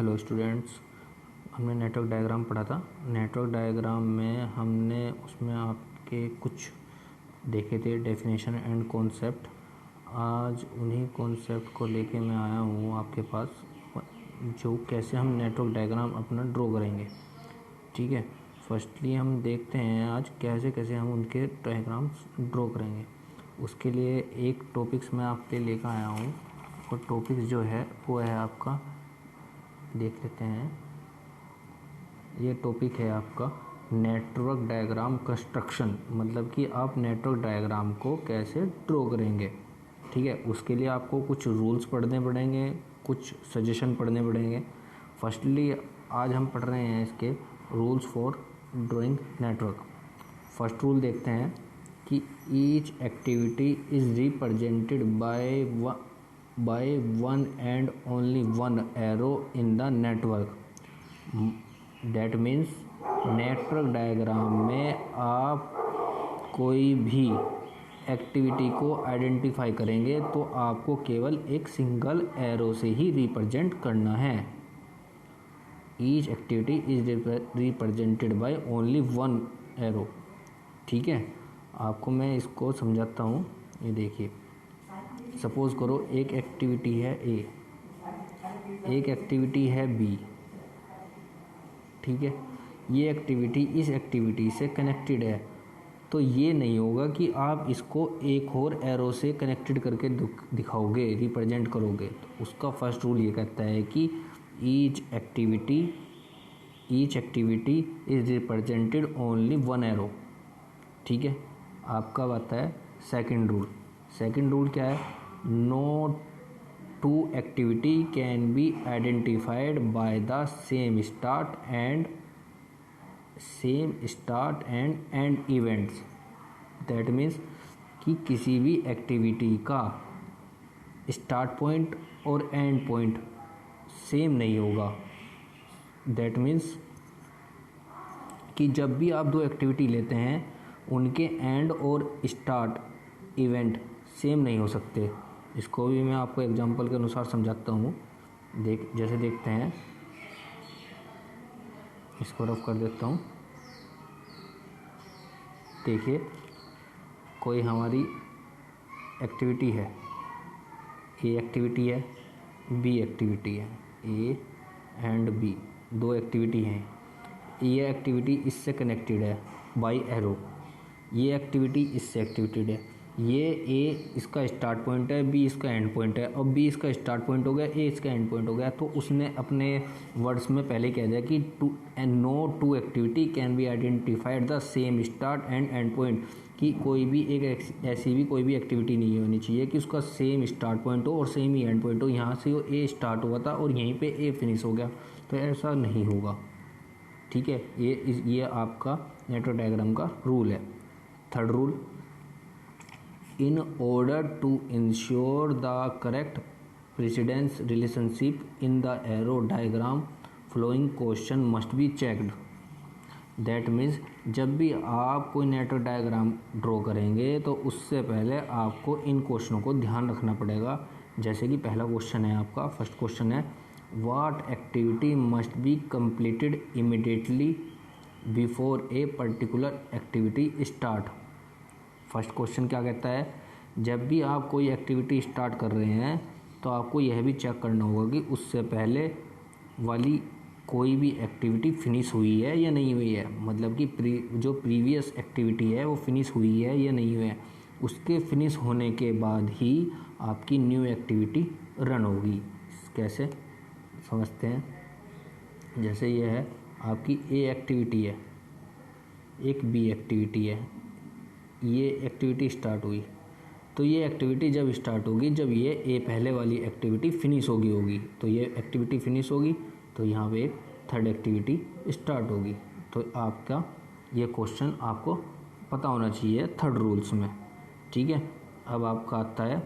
Hello students, हमने network diagram पढ़ा था। नेटवर्क डायग्राम में हमने उसमें आपके कुछ देखे थे डेफिनेशन एंड कॉन्सेप्ट। आज उन्हीं कॉन्सेप्ट को लेके मैं आया हूँ आपके पास, जो कैसे हम नेटवर्क डायग्राम अपना ड्रॉ करेंगे। ठीक है, फर्स्टली हम देखते हैं आज कैसे कैसे हम उनके डायग्राम्स ड्रॉ करेंगे। उसके लिए एक टॉपिक्स मैं आपके लेकर आया हूँ, और टॉपिक्स जो है वो है आपका, देख लेते हैं। ये टॉपिक है आपका नेटवर्क डायग्राम कंस्ट्रक्शन, मतलब कि आप नेटवर्क डायग्राम को कैसे ड्रॉ करेंगे। ठीक है, उसके लिए आपको कुछ रूल्स पढ़ने पड़ेंगे, कुछ सजेशन पढ़ने पड़ेंगे। फर्स्टली आज हम पढ़ रहे हैं इसके rules for drawing network. First rule देखते हैं कि each activity is represented by one and only one arrow in the network. That means network diagram में आप कोई भी एक्टिविटी को आइडेंटिफाई करेंगे तो आपको केवल एक सिंगल एरो से ही रिप्रेजेंट करना है। Each activity is represented by only one arrow. ठीक है, आपको मैं इसको समझाता हूँ। ये देखिए, सपोज़ करो एक एक्टिविटी है ए, एक एक्टिविटी है बी। ठीक है, ये एक्टिविटी इस एक्टिविटी से कनेक्टेड है, तो ये नहीं होगा कि आप इसको एक और एरो से कनेक्टेड करके दिखाओगे, रिप्रेजेंट करोगे। तो उसका फर्स्ट रूल ये कहता है कि each activity is represented only one arrow. ठीक है, आपका आता है सेकंड रूल। सेकंड रूल क्या है? No two activity can be identified by the same start and end events. That means कि किसी भी एक्टिविटी का स्टार्ट पॉइंट और एंड पॉइंट सेम नहीं होगा। दैट मीन्स कि जब भी आप दो एक्टिविटी लेते हैं, उनके एंड और स्टार्ट इवेंट सेम नहीं हो सकते। इसको भी मैं आपको एग्जांपल के अनुसार समझाता हूँ। जैसे देखते हैं, इसको रफ कर देता हूँ। देखिए, कोई हमारी एक्टिविटी है, ए एक्टिविटी है, बी एक्टिविटी है। ए एंड बी दो एक्टिविटी हैं। ये एक्टिविटी इससे कनेक्टेड है बाय एरो, ये एक्टिविटी इससे एक्टिविटेड है। ये ए इसका स्टार्ट पॉइंट है, बी इसका एंड पॉइंट है। अब बी इसका स्टार्ट पॉइंट हो गया, ए इसका एंड पॉइंट हो गया। तो उसने अपने वर्ड्स में पहले कह दिया कि no two activity can be identified the same start and end point, कि कोई भी एक ऐसी भी कोई भी एक्टिविटी नहीं होनी चाहिए कि उसका सेम स्टार्ट पॉइंट हो और सेम ही एंड पॉइंट हो। यहाँ से वो ए स्टार्ट हुआ था और यहीं पे ए फिनिश हो गया, तो ऐसा नहीं होगा। ठीक है, ये आपका नेटवर्क डायग्राम का रूल है। Third rule, in order to ensure the correct precedence relationship in the arrow diagram, following question must be checked. That means जब भी आप कोई नेटवर्क डायग्राम ड्रॉ करेंगे तो उससे पहले आपको इन क्वेश्चनों को ध्यान रखना पड़ेगा। जैसे कि पहला क्वेश्चन है आपका, फर्स्ट क्वेश्चन है, what activity must be completed immediately before a particular activity start। First question क्या कहता है? जब भी आप कोई एक्टिविटी स्टार्ट कर रहे हैं तो आपको यह भी चेक करना होगा कि उससे पहले वाली कोई भी एक्टिविटी फिनिश हुई है या नहीं हुई है। मतलब कि जो प्रीवियस एक्टिविटी है वो फिनिश हुई है या नहीं हुई है। उसके फिनिश होने के बाद ही आपकी न्यू एक्टिविटी रन होगी। कैसे समझते हैं? जैसे ये है आपकी ए एक्टिविटी है, एक बी एक्टिविटी है। ये एक्टिविटी स्टार्ट हुई, तो ये एक्टिविटी जब स्टार्ट होगी जब ये ए पहले वाली एक्टिविटी फिनिश होगी। तो ये एक्टिविटी फिनिश होगी तो यहाँ पे एक थर्ड एक्टिविटी स्टार्ट होगी। तो आपका ये क्वेश्चन आपको पता होना चाहिए थर्ड रूल्स में। ठीक है, अब आपका आता है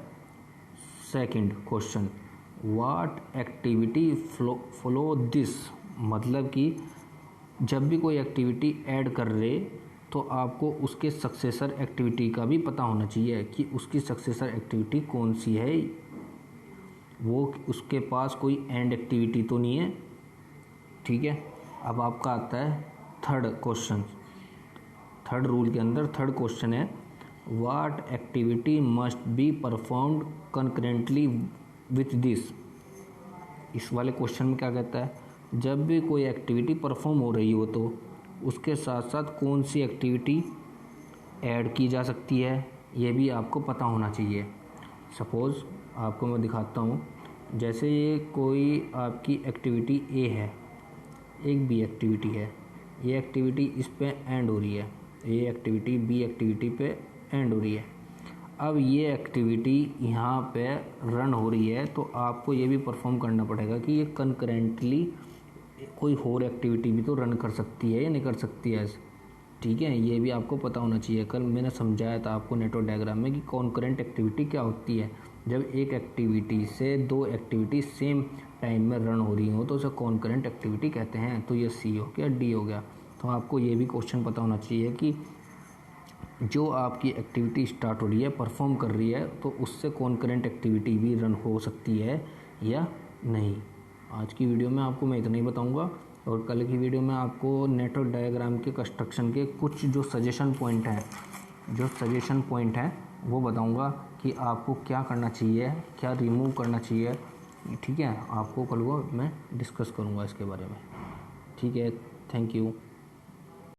second question, what activity follow this. मतलब कि जब भी कोई एक्टिविटी ऐड कर रहे तो आपको उसके सक्सेसर एक्टिविटी का भी पता होना चाहिए कि उसकी सक्सेसर एक्टिविटी कौन सी है। वो उसके पास कोई एंड एक्टिविटी तो नहीं है, ठीक है। अब आपका आता है थर्ड क्वेश्चन। थर्ड रूल के अंदर थर्ड क्वेश्चन है, what activity must be performed concurrently with this. इस वाले क्वेश्चन में क्या कहता है, जब भी कोई एक्टिविटी परफॉर्म हो रही हो तो उसके साथ साथ कौन सी एक्टिविटी ऐड की जा सकती है, ये भी आपको पता होना चाहिए। सपोज़ आपको मैं दिखाता हूँ, जैसे ये कोई आपकी एक्टिविटी ए है, एक बी एक्टिविटी है, ये एक्टिविटी इस पे एंड हो रही है, ये एक्टिविटी बी एक्टिविटी पे एंड हो रही है। अब ये एक्टिविटी यहाँ पे रन हो रही है तो आपको ये भी परफॉर्म करना पड़ेगा कि ये कंकरेंटली कोई और एक्टिविटी भी तो रन कर सकती है या नहीं कर सकती है, ठीक है। ये भी आपको पता होना चाहिए। कल मैंने समझाया था आपको नेटवर्क डायग्राम में कि कॉन्करेंट एक्टिविटी क्या होती है। जब एक एक्टिविटी से दो एक्टिविटी सेम टाइम में रन हो रही हो तो उसे कॉन्करेंट एक्टिविटी कहते हैं। तो ये सी हो गया, डी हो गया। तो आपको ये भी क्वेश्चन पता होना चाहिए कि जो आपकी एक्टिविटी स्टार्ट हो रही है, परफॉर्म कर रही है, तो उससे कॉन्करेंट एक्टिविटी भी रन हो सकती है या नहीं। आज की वीडियो में आपको मैं इतना ही बताऊंगा और कल की वीडियो में आपको नेटवर्क डायग्राम के कंस्ट्रक्शन के कुछ जो सजेशन पॉइंट हैं वो बताऊंगा कि आपको क्या करना चाहिए, क्या रिमूव करना चाहिए, ठीक है। आपको कल को मैं डिस्कस करूंगा इसके बारे में, ठीक है। Thank you.